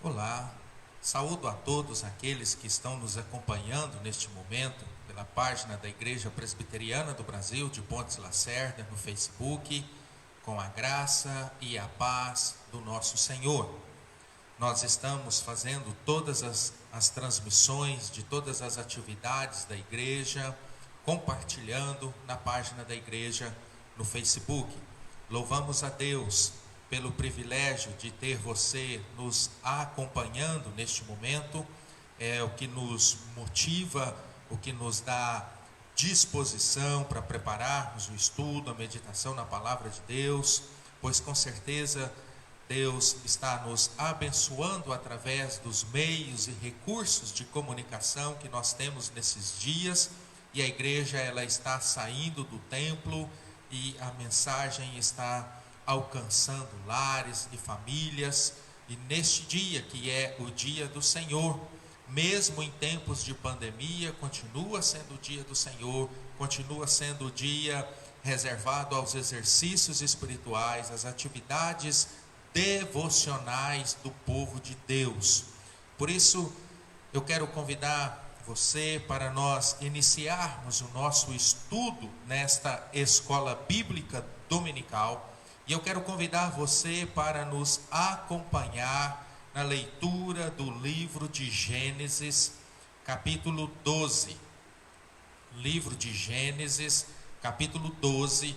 Olá, saúdo a todos aqueles que estão nos acompanhando neste momento pela página da Igreja Presbiteriana do Brasil de Pontes Lacerda no Facebook, com a graça e a paz do nosso Senhor. Nós estamos fazendo todas as transmissões de todas as atividades da igreja, compartilhando na página da igreja no Facebook. Louvamos a Deus pelo privilégio de ter você nos acompanhando neste momento. É o que nos motiva, o que nos dá disposição para prepararmos o estudo, a meditação na palavra de Deus, pois com certeza Deus está nos abençoando através dos meios e recursos de comunicação que nós temos nesses dias, e a igreja ela está saindo do templo e a mensagem está alcançando lares e famílias. E neste dia que é o dia do Senhor, mesmo em tempos de pandemia, continua sendo o dia do Senhor, continua sendo o dia reservado aos exercícios espirituais, às atividades devocionais do povo de Deus. Por isso, eu quero convidar você para nós iniciarmos o nosso estudo nesta escola bíblica dominical. E eu quero convidar você para nos acompanhar na leitura do livro de Gênesis, capítulo 12. Livro de Gênesis, capítulo 12.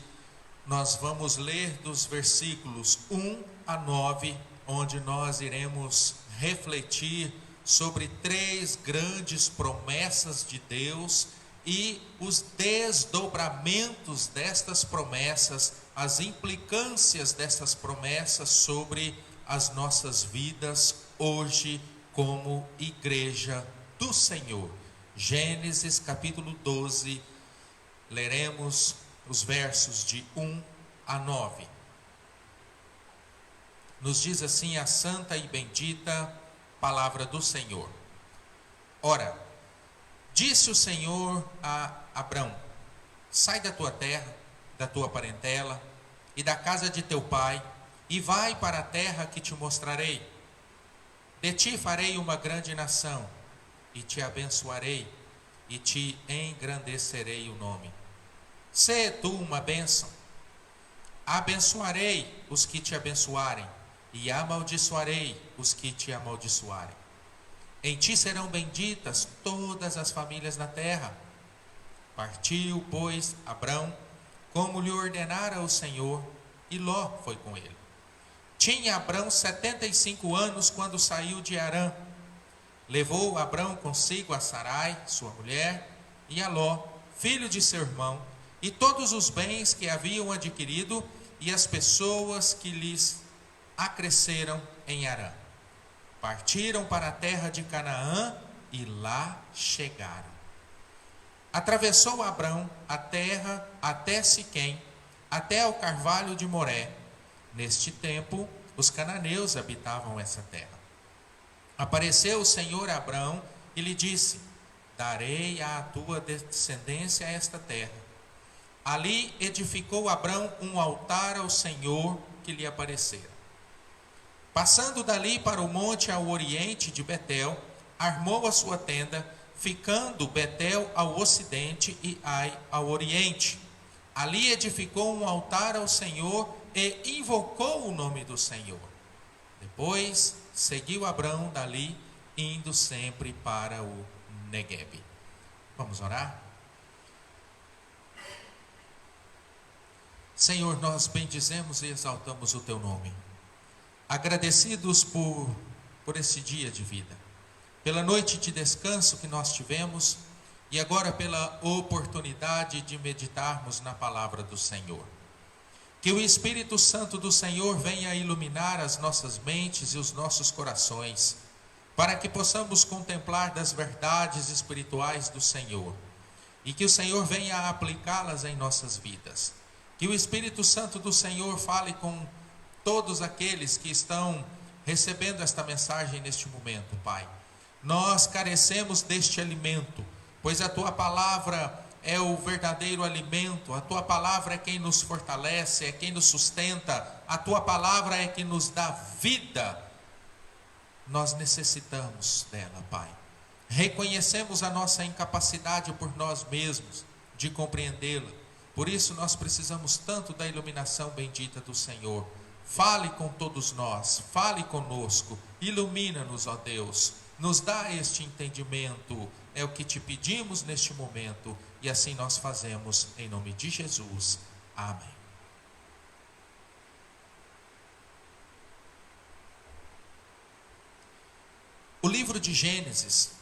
Nós vamos ler dos versículos 1 a 9, onde nós iremos refletir sobre 3 grandes promessas de Deus e os desdobramentos destas promessas, as implicâncias dessas promessas sobre as nossas vidas hoje como igreja do Senhor. Gênesis capítulo 12, leremos os versos de 1 a 9. Nos diz assim a santa e bendita palavra do Senhor. Ora, disse o Senhor a Abrão: sai da tua terra, da tua parentela e da casa de teu pai, e vai para a terra que te mostrarei. De ti farei uma grande nação, e te abençoarei, e te engrandecerei o nome. Sê tu uma bênção. Abençoarei os que te abençoarem, e amaldiçoarei os que te amaldiçoarem. Em ti serão benditas todas as famílias na terra. Partiu, pois, Abrão, como lhe ordenara o Senhor, e Ló foi com ele. Tinha Abrão 75 anos quando saiu de Harã. Levou Abrão consigo a Sarai, sua mulher, e a Ló, filho de seu irmão, e todos os bens que haviam adquirido, e as pessoas que lhes acresceram em Harã. Partiram para a terra de Canaã e lá chegaram. Atravessou Abrão a terra até Siquém, até ao carvalho de Moré. Neste tempo, os cananeus habitavam essa terra. Apareceu o Senhor a Abrão e lhe disse: darei à tua descendência esta terra. Ali edificou Abrão um altar ao Senhor que lhe aparecera. Passando dali para o monte ao oriente de Betel, armou a sua tenda, ficando Betel ao ocidente e Ai ao oriente. Ali edificou um altar ao Senhor e invocou o nome do Senhor. Depois seguiu Abrão dali, indo sempre para o Neguebe. Vamos orar? Senhor, nós bendizemos e exaltamos o teu nome. Agradecidos por esse dia de vida, pela noite de descanso que nós tivemos e agora pela oportunidade de meditarmos na palavra do Senhor. Que o Espírito Santo do Senhor venha iluminar as nossas mentes e os nossos corações, para que possamos contemplar das verdades espirituais do Senhor e que o Senhor venha aplicá-las em nossas vidas. Que o Espírito Santo do Senhor fale com todos aqueles que estão recebendo esta mensagem neste momento, Pai. Nós carecemos deste alimento, pois a Tua palavra é o verdadeiro alimento, a Tua palavra é quem nos fortalece, é quem nos sustenta, a Tua palavra é quem nos dá vida. nós necessitamos dela, Pai. Reconhecemos a nossa incapacidade por nós mesmos de compreendê-la. Por isso nós precisamos tanto da iluminação bendita do Senhor. Fale com todos nós, fale conosco, ilumina-nos, ó Deus. Nos dá este entendimento, é o que te pedimos neste momento, e assim nós fazemos em nome de Jesus. Amém. O livro de Gênesis,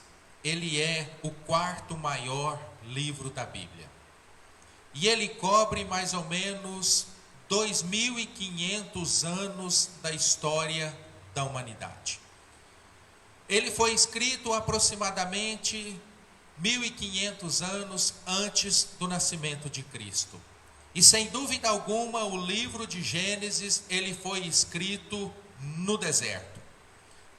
ele é o quarto maior livro da Bíblia. E ele cobre mais ou menos 2.500 anos da história da humanidade. Ele foi escrito aproximadamente 1.500 anos antes do nascimento de Cristo. E sem dúvida alguma, o livro de Gênesis, ele foi escrito no deserto.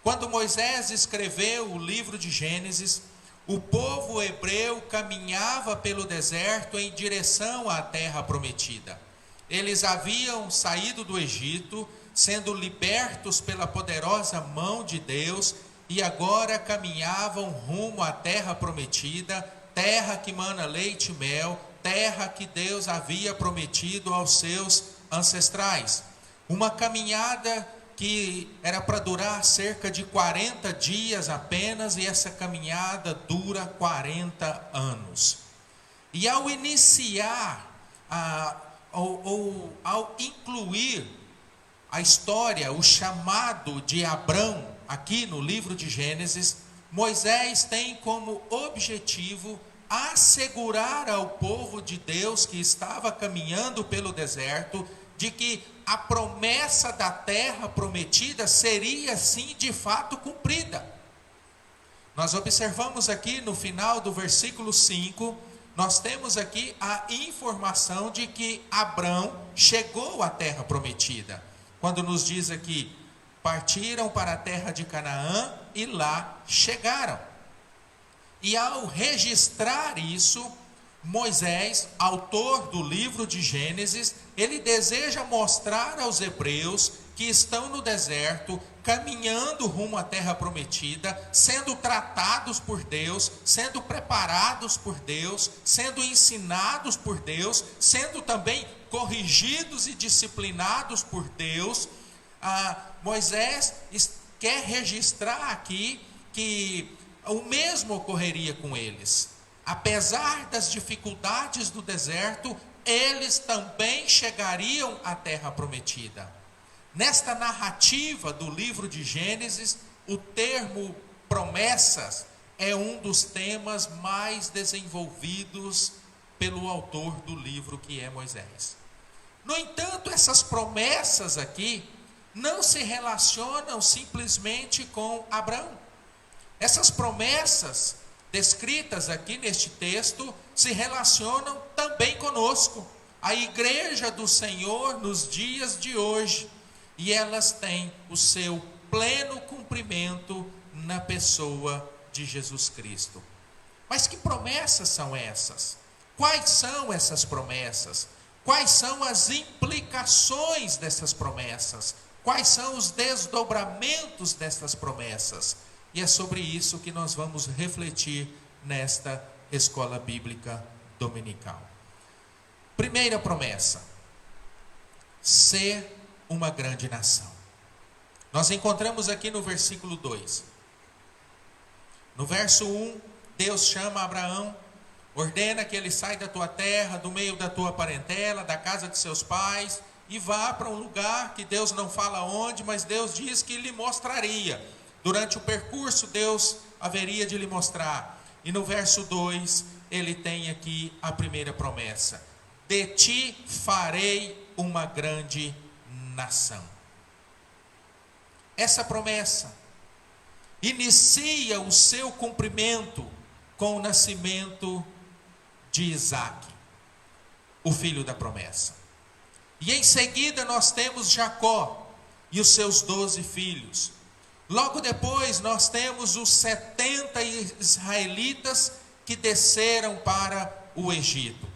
Quando Moisés escreveu o livro de Gênesis, o povo hebreu caminhava pelo deserto em direção à terra prometida. Eles haviam saído do Egito, sendo libertos pela poderosa mão de Deus, e agora caminhavam rumo à terra prometida, terra que mana leite e mel, terra que Deus havia prometido aos seus ancestrais. Uma caminhada que era para durar cerca de 40 dias apenas, e essa caminhada dura 40 anos. E ao iniciar, ao incluir a história, o chamado de Abrão, aqui no livro de Gênesis, Moisés tem como objetivo assegurar ao povo de Deus que estava caminhando pelo deserto, de que a promessa da terra prometida seria sim de fato cumprida. Nós observamos aqui no final do versículo 5, nós temos aqui a informação de que Abrão chegou à terra prometida. Quando nos diz aqui, partiram para a terra de Canaã e lá chegaram. E ao registrar isso, Moisés, autor do livro de Gênesis, ele deseja mostrar aos hebreus que estão no deserto, caminhando rumo à terra prometida, sendo tratados por Deus, sendo preparados por Deus, sendo ensinados por Deus, sendo também corrigidos e disciplinados por Deus. Moisés quer registrar aqui que o mesmo ocorreria com eles. Apesar das dificuldades do deserto, eles também chegariam à terra prometida. Nesta narrativa do livro de Gênesis, o termo promessas é um dos temas mais desenvolvidos pelo autor do livro, que é Moisés. No entanto, essas promessas aqui não se relacionam simplesmente com Abrão. Essas promessas descritas aqui neste texto se relacionam também conosco, a igreja do Senhor nos dias de hoje, e elas têm o seu pleno cumprimento na pessoa de Jesus Cristo. Mas que promessas são essas? Quais são essas promessas? Quais são as implicações dessas promessas? Quais são os desdobramentos dessas promessas? E é sobre isso que nós vamos refletir nesta escola bíblica dominical. Primeira promessa: ser uma grande nação. Nós encontramos aqui no versículo 2. No verso 1, Deus chama Abraão, ordena que ele saia da tua terra, do meio da tua parentela, da casa de seus pais, e vá para um lugar que Deus não fala onde, mas Deus diz que lhe mostraria. Durante o percurso, Deus haveria de lhe mostrar. E no verso 2, ele tem aqui a primeira promessa: de ti farei uma grande nação. Essa promessa inicia o seu cumprimento com o nascimento de Isaque, o filho da promessa. E em seguida nós temos Jacó e os seus 12 filhos. Logo depois nós temos os 70 israelitas que desceram para o Egito.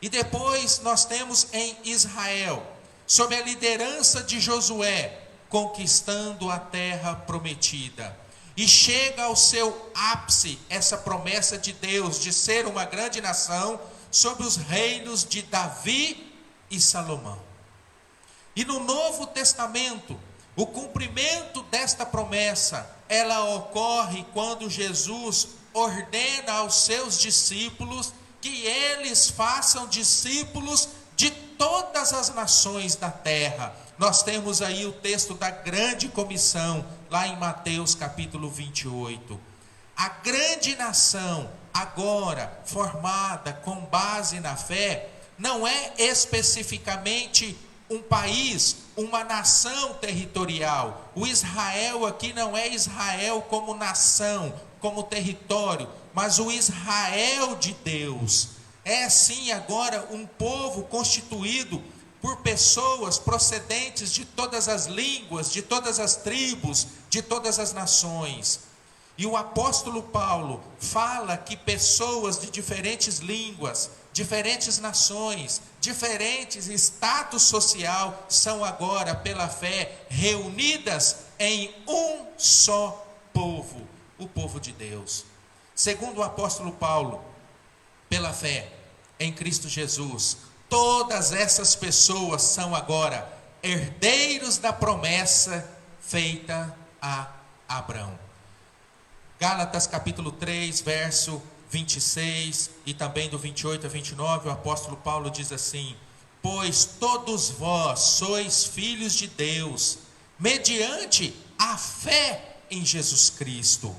E depois nós temos em Israel, sob a liderança de Josué, conquistando a terra prometida. E chega ao seu ápice essa promessa de Deus de ser uma grande nação sob os reinos de Davi e Salomão. E no Novo Testamento, o cumprimento desta promessa, ela ocorre quando Jesus ordena aos seus discípulos que eles façam discípulos de todas as nações da terra. Nós temos aí o texto da grande comissão, lá em Mateus capítulo 28. A grande nação, agora formada com base na fé, não é especificamente um país, uma nação territorial. O Israel aqui não é Israel como nação, como território, mas o Israel de Deus. É sim agora um povo constituído por pessoas procedentes de todas as línguas, de todas as tribos, de todas as nações. E o apóstolo Paulo fala que pessoas de diferentes línguas, diferentes nações, diferentes status social são agora, pela fé, reunidas em um só povo, o povo de Deus. Segundo o apóstolo Paulo, pela fé em Cristo Jesus, todas essas pessoas são agora herdeiros da promessa feita a Abraão. Gálatas capítulo 3, verso 26 e também do 28 a 29, o apóstolo Paulo diz assim: pois todos vós sois filhos de Deus, mediante a fé em Jesus Cristo.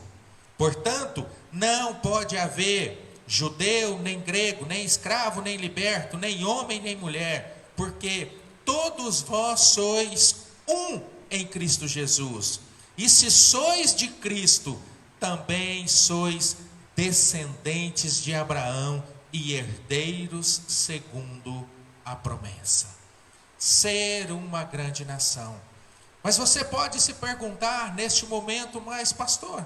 Portanto, não pode haver judeu, nem grego, nem escravo, nem liberto, nem homem, nem mulher, porque todos vós sois um em Cristo Jesus. E se sois de Cristo, também sois descendentes de Abraão e herdeiros segundo a promessa. Ser uma grande nação. Mas você pode se perguntar neste momento, mas pastor,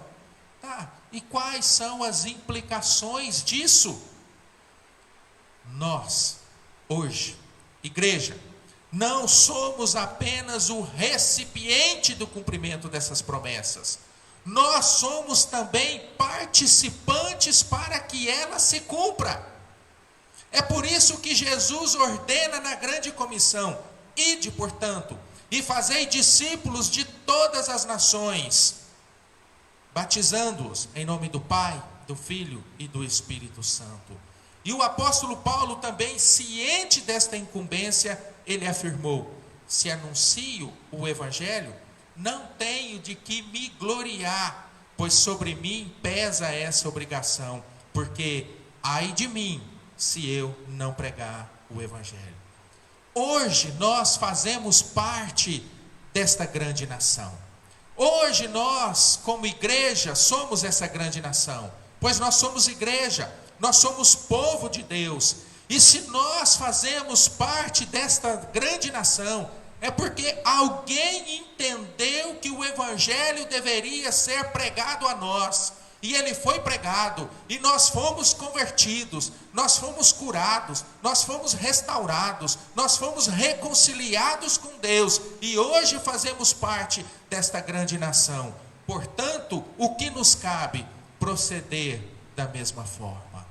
e quais são as implicações disso? Nós, hoje, igreja, não somos apenas o recipiente do cumprimento dessas promessas. Nós somos também participantes para que ela se cumpra. É por isso que Jesus ordena na grande comissão: ide, portanto, e fazei discípulos de todas as nações, batizando-os em nome do Pai, do Filho e do Espírito Santo. E o apóstolo Paulo também, ciente desta incumbência, ele afirmou: se anuncio o Evangelho, não tenho de que me gloriar, pois sobre mim pesa essa obrigação, porque ai de mim, se eu não pregar o Evangelho. Hoje nós fazemos parte desta grande nação. Hoje nós, como igreja, somos essa grande nação, pois nós somos igreja, nós somos povo de Deus. E se nós fazemos parte desta grande nação, é porque alguém entendeu que o Evangelho deveria ser pregado a nós. E ele foi pregado, e nós fomos convertidos, nós fomos curados, nós fomos restaurados, nós fomos reconciliados com Deus, e hoje fazemos parte desta grande nação. Portanto, o que nos cabe? Proceder da mesma forma.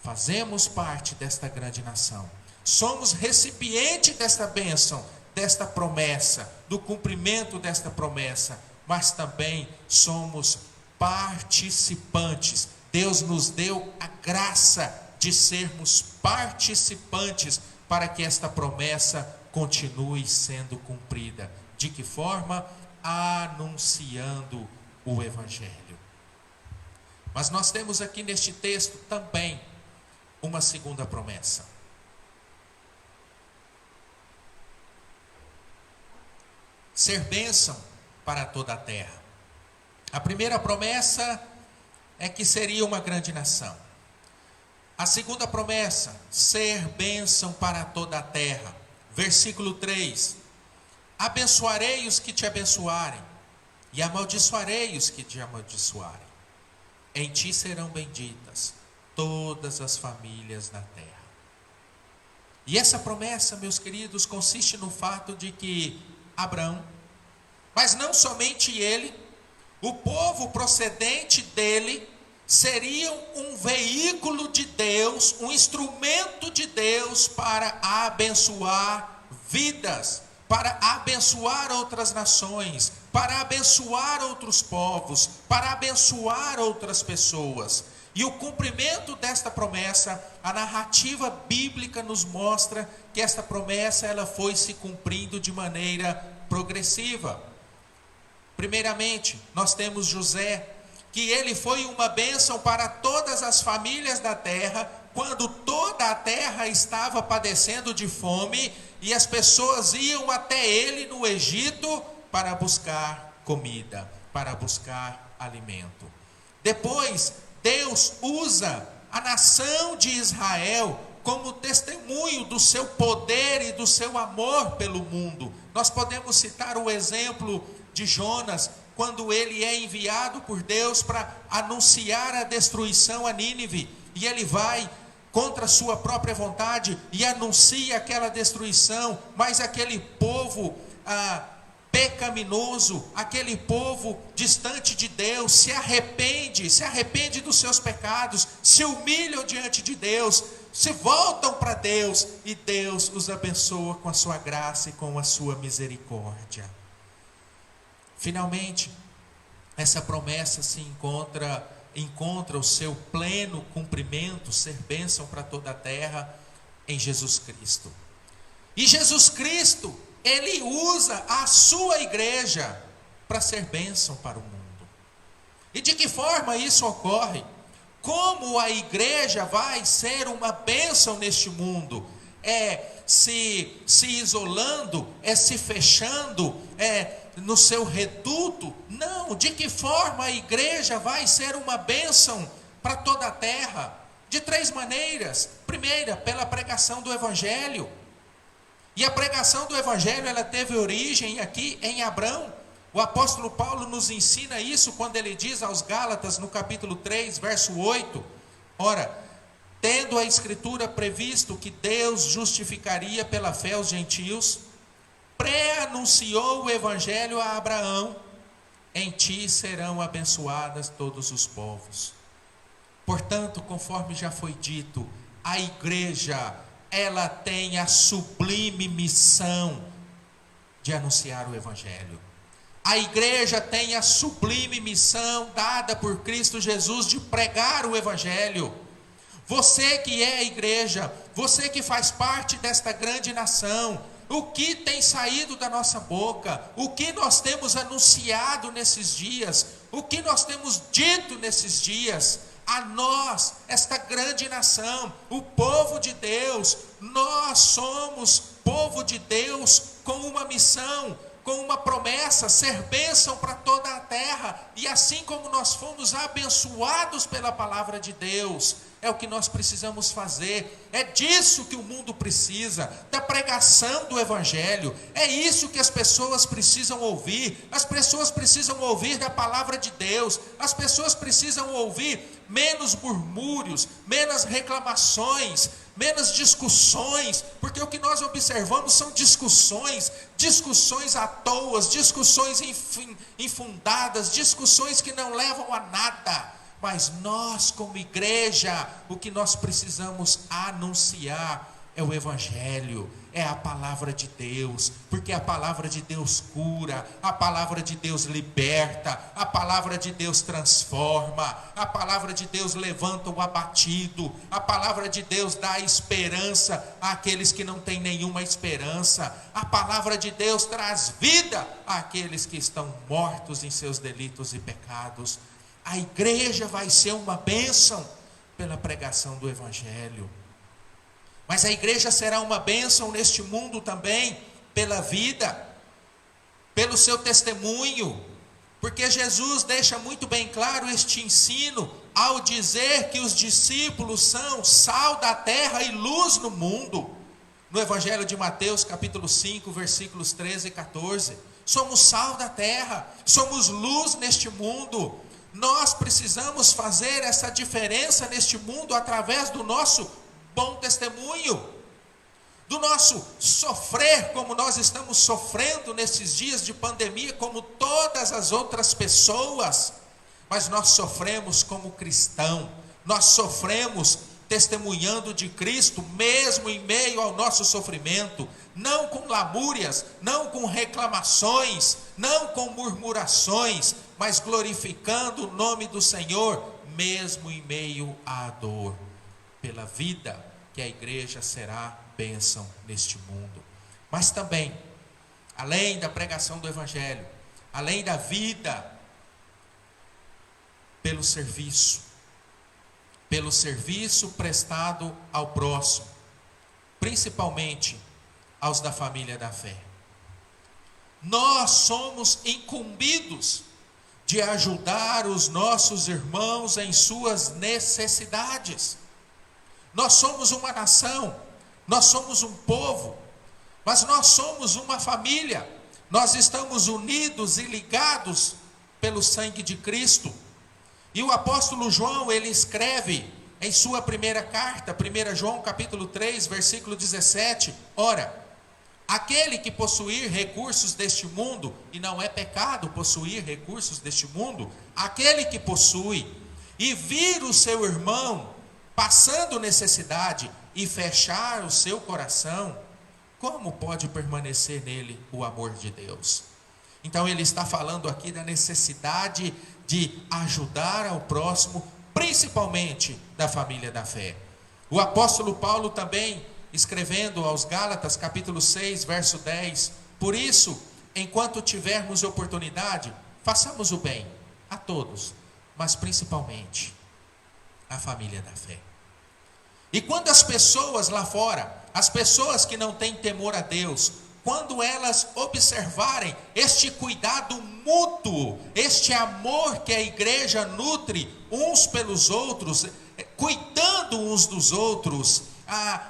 Fazemos parte desta grande nação, somos recipiente desta bênção, desta promessa, do cumprimento desta promessa, mas também somos participantes. Deus nos deu a graça de sermos participantes para que esta promessa continue sendo cumprida. De que forma? Anunciando o Evangelho. Mas nós temos aqui neste texto também uma segunda promessa. Ser bênção para toda a terra. A primeira promessa é que seria uma grande nação. A segunda promessa, ser bênção para toda a terra. Versículo 3: abençoarei os que te abençoarem, e amaldiçoarei os que te amaldiçoarem. Em ti serão benditas todas as famílias da terra. E essa promessa, meus queridos, consiste no fato de que Abraão, Mas não somente ele, o povo procedente dele seriam um veículo de Deus, um instrumento de Deus para abençoar vidas, para abençoar outras nações, para abençoar outros povos, para abençoar outras pessoas. E o cumprimento desta promessa, a narrativa bíblica nos mostra que esta promessa ela foi se cumprindo de maneira progressiva. Primeiramente, nós temos José, que ele foi uma bênção para todas as famílias da terra, quando toda a terra estava padecendo de fome, e as pessoas iam até ele no Egito para buscar comida, para buscar alimento. Depois, Deus usa a nação de Israel como testemunho do seu poder e do seu amor pelo mundo. Nós podemos citar o exemplo de Jonas, quando ele é enviado por Deus para anunciar a destruição a Nínive, e ele vai contra a sua própria vontade e anuncia aquela destruição, mas aquele povo pecaminoso, aquele povo distante de Deus, se arrepende dos seus pecados, se humilham diante de Deus, se voltam para Deus, e Deus os abençoa com a sua graça e com a sua misericórdia. Finalmente, essa promessa se encontra o seu pleno cumprimento, ser bênção para toda a terra, em Jesus Cristo. E Jesus Cristo, ele usa a sua igreja para ser bênção para o mundo. E de que forma isso ocorre? Como a igreja vai ser uma bênção neste mundo? Se isolando, se fechando, no seu reduto? Não. De que forma a igreja vai ser uma bênção para toda a terra? De 3 maneiras. Primeira, pela pregação do Evangelho. E a pregação do Evangelho, ela teve origem aqui em Abrão. O apóstolo Paulo nos ensina isso quando ele diz aos Gálatas, no capítulo 3, verso 8. Ora, tendo a Escritura previsto que Deus justificaria pela fé os gentios, pré-anunciou o Evangelho a Abraão: em ti serão abençoadas todos os povos. Portanto, conforme já foi dito, a igreja, ela tem a sublime missão de anunciar o Evangelho. A igreja tem a sublime missão dada por Cristo Jesus de pregar o Evangelho. Você que é a igreja, você que faz parte desta grande nação, o que tem saído da nossa boca, o que nós temos anunciado nesses dias, o que nós temos dito nesses dias, a nós, esta grande nação, o povo de Deus, nós somos povo de Deus com uma missão, com uma promessa, ser bênção para toda a terra. E assim como nós fomos abençoados pela palavra de Deus, é o que nós precisamos fazer. É disso que o mundo precisa, da pregação do Evangelho. É isso que as pessoas precisam ouvir. As pessoas precisam ouvir da palavra de Deus. As pessoas precisam ouvir menos murmúrios, menos reclamações, menos discussões, porque o que nós observamos são discussões à toa, discussões infundadas, discussões que não levam a nada. Mas nós, como igreja, o que nós precisamos anunciar é o Evangelho, é a palavra de Deus, porque a palavra de Deus cura, a palavra de Deus liberta, a palavra de Deus transforma, a palavra de Deus levanta o abatido, a palavra de Deus dá esperança àqueles que não têm nenhuma esperança, a palavra de Deus traz vida àqueles que estão mortos em seus delitos e pecados. A igreja vai ser uma bênção pela pregação do Evangelho. Mas a igreja será uma bênção neste mundo também pela vida, pelo seu testemunho, porque Jesus deixa muito bem claro este ensino ao dizer que os discípulos são sal da terra e luz no mundo. No Evangelho de Mateus, capítulo 5, versículos 13 e 14. Somos sal da terra, somos luz neste mundo. Nós precisamos fazer essa diferença neste mundo através do nosso bom testemunho. do nosso sofrer, como nós estamos sofrendo nesses dias de pandemia, como todas as outras pessoas, mas nós sofremos como cristão, nós sofremos testemunhando de Cristo, mesmo em meio ao nosso sofrimento, não com lamúrias, não com reclamações, não com murmurações, mas glorificando o nome do Senhor, mesmo em meio à dor, pela vida que a igreja será bênção neste mundo. Mas também, além da pregação do Evangelho, além da vida, pelo serviço prestado ao próximo, principalmente aos da família da fé. Nós somos incumbidos de ajudar os nossos irmãos em suas necessidades. Nós somos uma nação, nós somos um povo, mas nós somos uma família. Nós estamos unidos e ligados pelo sangue de Cristo. E o apóstolo João, ele escreve em sua primeira carta, 1 João capítulo 3, versículo 17, ora, aquele que possuir recursos deste mundo, e não é pecado possuir recursos deste mundo, aquele que possui, e vir o seu irmão passando necessidade, e fechar o seu coração, como pode permanecer nele o amor de Deus? Então ele está falando aqui da necessidade de ajudar ao próximo, principalmente da família da fé. O apóstolo Paulo também, escrevendo aos Gálatas, capítulo 6, verso 10, por isso, enquanto tivermos oportunidade, façamos o bem a todos, mas principalmente à família da fé. E quando as pessoas lá fora, as pessoas que não têm temor a Deus, quando elas observarem este cuidado mútuo, este amor que a igreja nutre uns pelos outros, cuidando uns dos outros,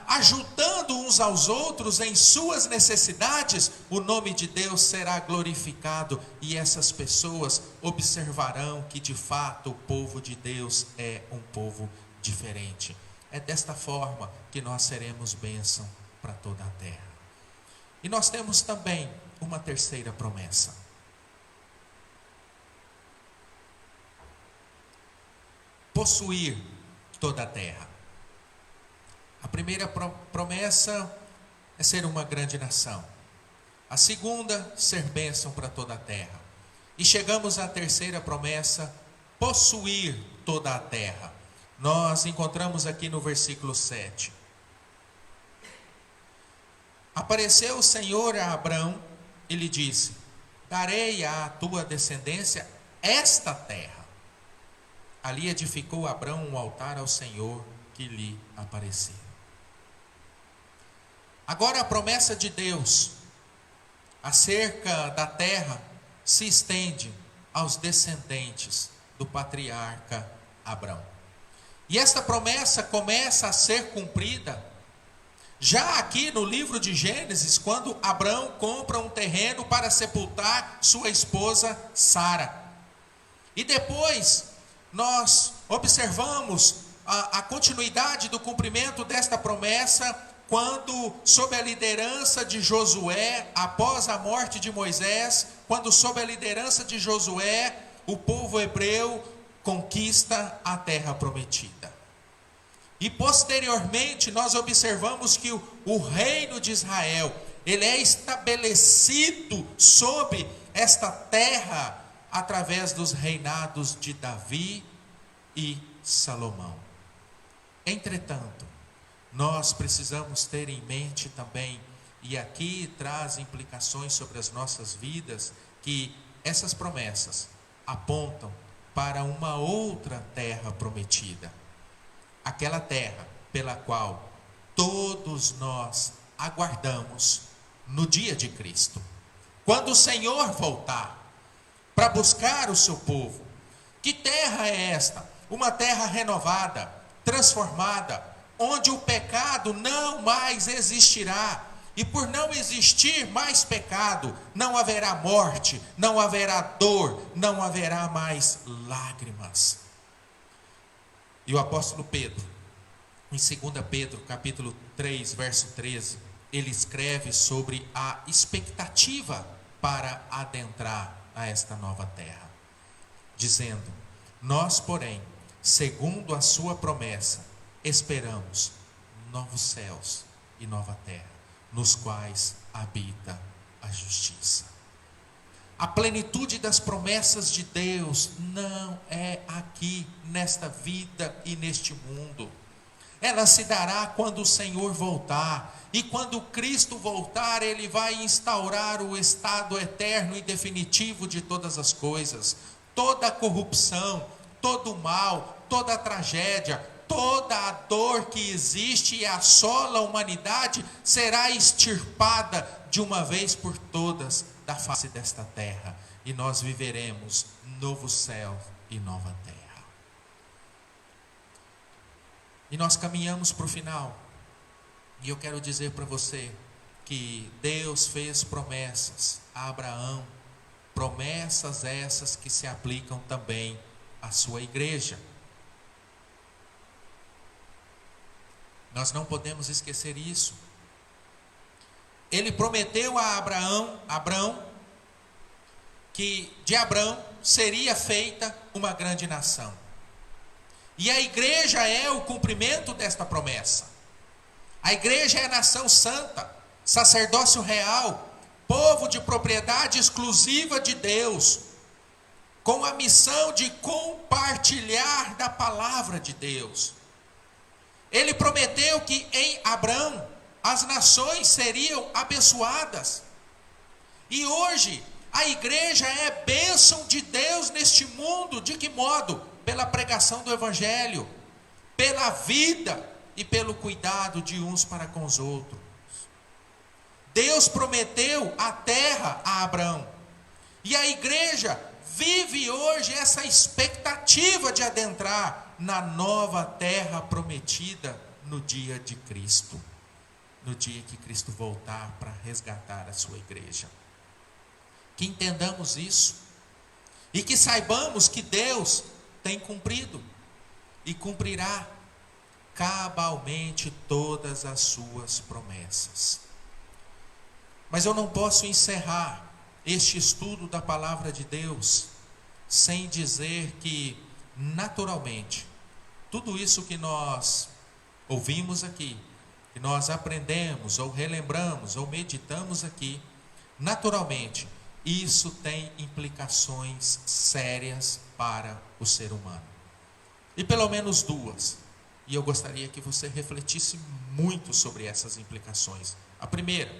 ajudando uns aos outros em suas necessidades, o nome de Deus será glorificado e essas pessoas observarão que de fato o povo de Deus é um povo diferente. É desta forma que nós seremos bênção para toda a terra. E nós temos também uma terceira promessa. Possuir toda a terra. A primeira promessa é ser uma grande nação. A segunda, ser bênção para toda a terra. E chegamos à terceira promessa, possuir toda a terra. Nós encontramos aqui no versículo 7. Apareceu o Senhor a Abrão e lhe disse: darei à tua descendência esta terra. Ali edificou Abrão um altar ao Senhor que lhe apareceu. Agora a promessa de Deus acerca da terra se estende aos descendentes do patriarca Abrão. E esta promessa começa a ser cumprida já aqui no livro de Gênesis, quando Abrão compra um terreno para sepultar sua esposa Sara. E depois nós observamos a continuidade do cumprimento desta promessa, quando sob a liderança de Josué, após a morte de Moisés, quando sob a liderança de Josué, o povo hebreu conquista a terra prometida. E posteriormente nós observamos que o reino de Israel, ele é estabelecido sobre esta terra através dos reinados de Davi e Salomão. Entretanto, nós precisamos ter em mente também, e aqui traz implicações sobre as nossas vidas, que essas promessas apontam para uma outra terra prometida. Aquela terra pela qual todos nós aguardamos no dia de Cristo. Quando o Senhor voltar para buscar o seu povo. Que terra é esta? Uma terra renovada, transformada, onde o pecado não mais existirá. E por não existir mais pecado, não haverá morte, não haverá dor, não haverá mais lágrimas. E o apóstolo Pedro, em 2 Pedro, capítulo 3, verso 13, ele escreve sobre a expectativa para adentrar a esta nova terra, dizendo: nós, porém, segundo a sua promessa, esperamos novos céus e nova terra, nos quais habita a justiça. A plenitude das promessas de Deus não é aqui, nesta vida e neste mundo. Ela se dará quando o Senhor voltar. E quando Cristo voltar, Ele vai instaurar o estado eterno e definitivo de todas as coisas. Toda a corrupção, todo o mal, toda a tragédia, toda a dor que existe e assola a humanidade será extirpada de uma vez por todas da face desta terra. E nós viveremos novo céu e nova terra. E nós caminhamos para o final. E eu quero dizer para você que Deus fez promessas a Abraão. Promessas essas que se aplicam também à sua igreja. Nós não podemos esquecer isso. Ele prometeu a Abraão, que de Abraão seria feita uma grande nação. E a igreja é o cumprimento desta promessa. A igreja é a nação santa, sacerdócio real, povo de propriedade exclusiva de Deus, com a missão de compartilhar da palavra de Deus. Ele prometeu que em Abraão as nações seriam abençoadas. E hoje a igreja é bênção de Deus neste mundo. De que modo? Pela pregação do evangelho, pela vida e pelo cuidado de uns para com os outros. Deus prometeu a terra a Abraão. E a igreja vive hoje essa expectativa de adentrar na nova terra prometida no dia de Cristo. No dia que Cristo voltar para resgatar a sua igreja. Que entendamos isso. E que saibamos que Deus tem cumprido e cumprirá cabalmente todas as suas promessas. Mas eu não posso encerrar este estudo da palavra de Deus sem dizer que, naturalmente, tudo isso que nós ouvimos aqui, que nós aprendemos, ou relembramos, ou meditamos aqui, naturalmente, isso tem implicações sérias para o ser humano. E pelo menos duas. E eu gostaria que você refletisse muito sobre essas implicações. A primeira: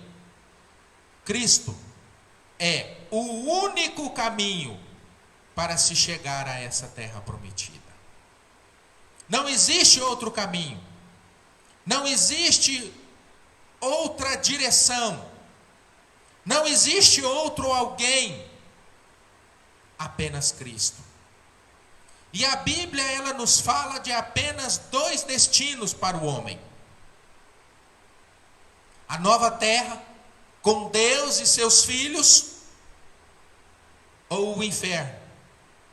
Cristo é o único caminho para se chegar a essa terra prometida. Não existe outro caminho. Não existe outra direção. Não existe outro alguém. Apenas Cristo. E a Bíblia, ela nos fala de apenas dois destinos para o homem: a nova terra, com Deus e seus filhos, ou o inferno,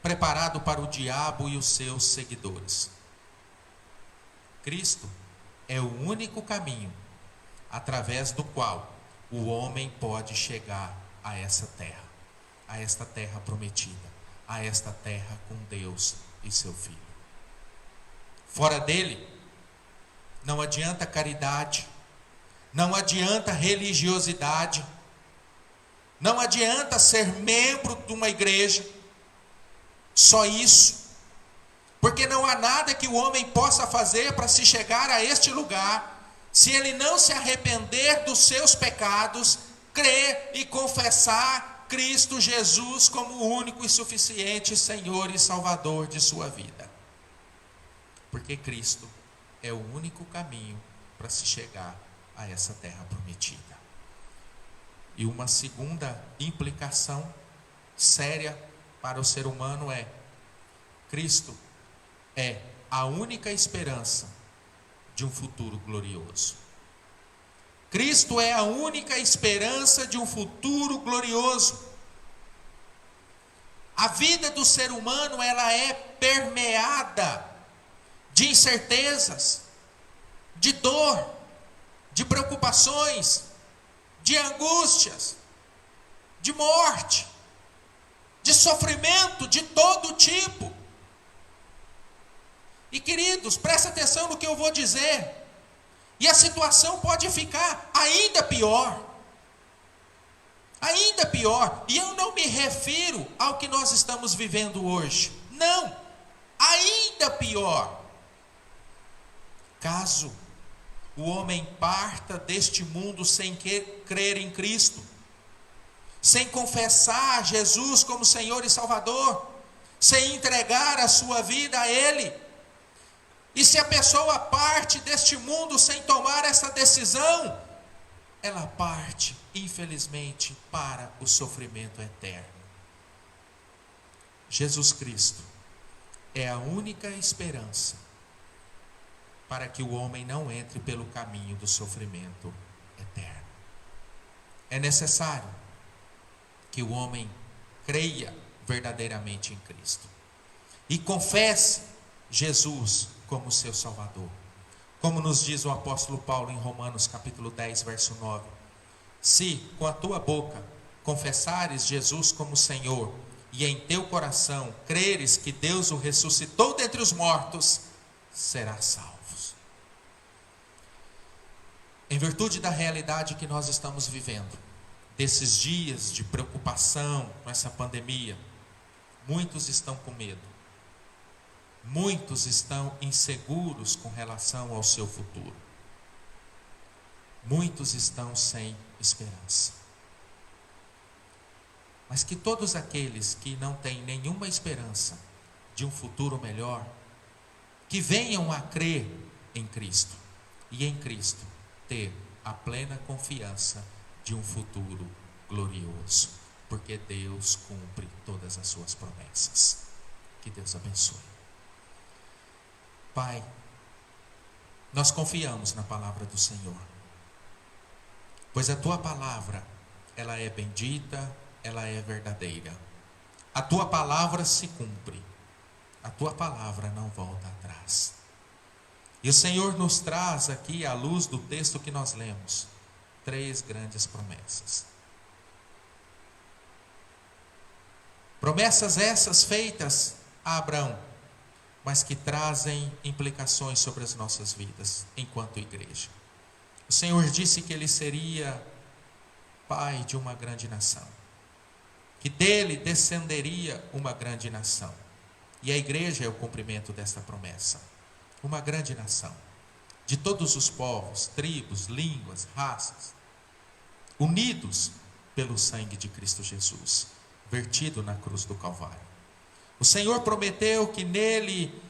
preparado para o diabo e os seus seguidores. Cristo é o único caminho através do qual o homem pode chegar a essa terra, a esta terra prometida, a esta terra com Deus e seu Filho. Fora dele, não adianta caridade, não adianta religiosidade, não adianta ser membro de uma igreja, só isso, porque não há nada que o homem possa fazer para se chegar a este lugar, se ele não se arrepender dos seus pecados, crer e confessar Cristo Jesus como o único e suficiente Senhor e Salvador de sua vida. Porque Cristo é o único caminho para se chegar a essa terra prometida. E uma segunda implicação séria para o ser humano é: Cristo é a única esperança de um futuro glorioso. Cristo é a única esperança de um futuro glorioso. A vida do ser humano, ela é permeada de incertezas, de dor, de preocupações, de angústias, de morte, de sofrimento de todo tipo. E queridos, presta atenção no que eu vou dizer. E a situação pode ficar ainda pior. Ainda pior. E eu não me refiro ao que nós estamos vivendo hoje. Não. Ainda pior. Caso o homem parta deste mundo sem crer em Cristo, sem confessar Jesus como Senhor e Salvador, sem entregar a sua vida a Ele. E se a pessoa parte deste mundo sem tomar essa decisão, ela parte, infelizmente, para o sofrimento eterno. Jesus Cristo é a única esperança para que o homem não entre pelo caminho do sofrimento eterno. É necessário que o homem creia verdadeiramente em Cristo e confesse Jesus como seu Salvador. Como nos diz o apóstolo Paulo em Romanos capítulo 10, verso 9: se com a tua boca confessares Jesus como Senhor, e em teu coração creres que Deus o ressuscitou dentre os mortos, serás salvo. Em virtude da realidade que nós estamos vivendo, desses dias de preocupação com essa pandemia, muitos estão com medo. Muitos estão inseguros com relação ao seu futuro. Muitos estão sem esperança. Mas que todos aqueles que não têm nenhuma esperança de um futuro melhor, que venham a crer em Cristo, e em Cristo ter a plena confiança de um futuro glorioso, porque Deus cumpre todas as suas promessas. Que Deus abençoe. Pai, nós confiamos na palavra do Senhor, pois a tua palavra, ela é bendita, ela é verdadeira. A tua palavra se cumpre, a tua palavra não volta atrás. E o Senhor nos traz aqui, à luz do texto que nós lemos, 3 grandes promessas. Promessas essas feitas a Abraão, mas que trazem implicações sobre as nossas vidas enquanto igreja. O Senhor disse que ele seria pai de uma grande nação, que dele descenderia uma grande nação. E a igreja é o cumprimento dessa promessa. Uma grande nação, de todos os povos, tribos, línguas, raças, unidos pelo sangue de Cristo Jesus, vertido na cruz do Calvário. O Senhor prometeu que nele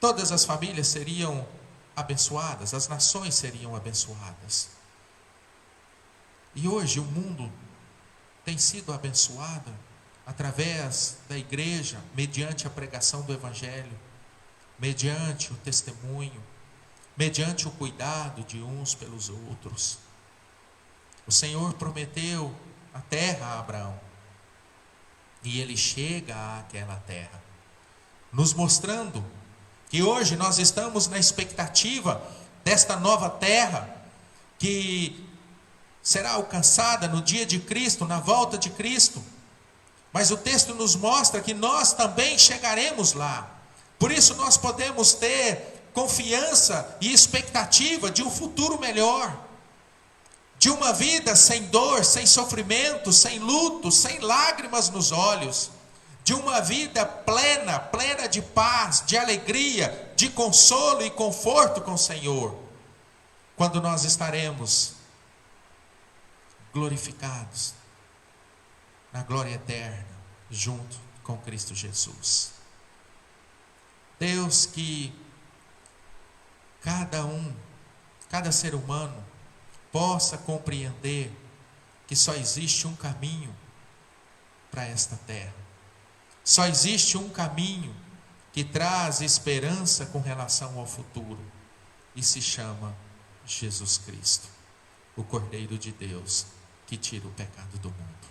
todas as famílias seriam abençoadas, as nações seriam abençoadas. E hoje o mundo tem sido abençoado através da igreja, mediante a pregação do Evangelho, mediante o testemunho, mediante o cuidado de uns pelos outros. O Senhor prometeu a terra a Abraão, e ele chega àquela terra, nos mostrando que hoje nós estamos na expectativa desta nova terra, que será alcançada no dia de Cristo, na volta de Cristo. Mas o texto nos mostra que nós também chegaremos lá. Por isso nós podemos ter confiança e expectativa de um futuro melhor, de uma vida sem dor, sem sofrimento, sem luto, sem lágrimas nos olhos, de uma vida plena, plena de paz, de alegria, de consolo e conforto com o Senhor, quando nós estaremos glorificados na glória eterna, junto com Cristo Jesus. Deus, que cada ser humano possa compreender que só existe um caminho para esta terra. Só existe um caminho que traz esperança com relação ao futuro, e se chama Jesus Cristo, o Cordeiro de Deus que tira o pecado do mundo.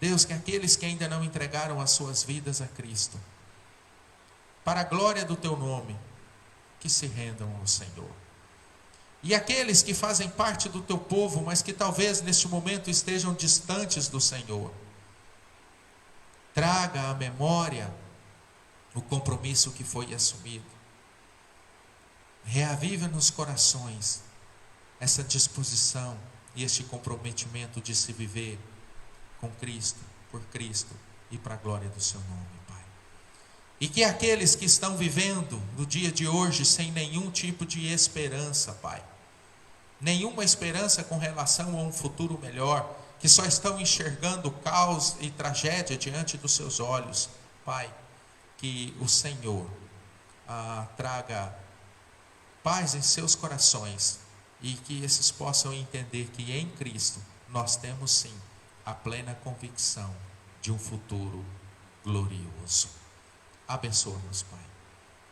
Deus, que aqueles que ainda não entregaram as suas vidas a Cristo, para a glória do teu nome, que se rendam ao Senhor. E aqueles que fazem parte do teu povo, mas que talvez neste momento estejam distantes do Senhor, traga à memória o compromisso que foi assumido. Reaviva nos corações essa disposição e este comprometimento de se viver com Cristo, por Cristo e para a glória do seu nome, Pai. E que aqueles que estão vivendo no dia de hoje sem nenhum tipo de esperança, Pai, nenhuma esperança com relação a um futuro melhor, que só estão enxergando caos e tragédia diante dos seus olhos, Pai, que o Senhor traga paz em seus corações e que esses possam entender que em Cristo nós temos sim a plena convicção de um futuro glorioso. Abençoa-nos, Pai.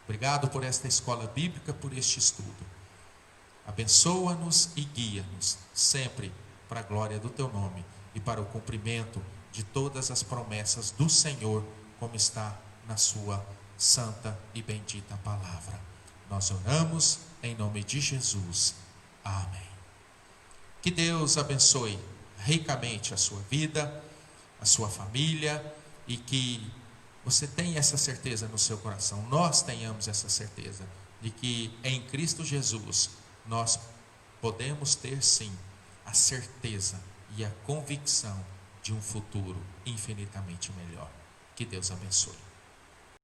Obrigado por esta escola bíblica, por este estudo. Abençoa-nos e guia-nos sempre para a glória do teu nome e para o cumprimento de todas as promessas do Senhor, como está na sua santa e bendita palavra. Nós oramos em nome de Jesus. Amém. Que Deus abençoe ricamente a sua vida, a sua família, e que você tenha essa certeza no seu coração, nós tenhamos essa certeza de que em Cristo Jesus nós podemos ter sim a certeza e a convicção de um futuro infinitamente melhor. Que Deus abençoe.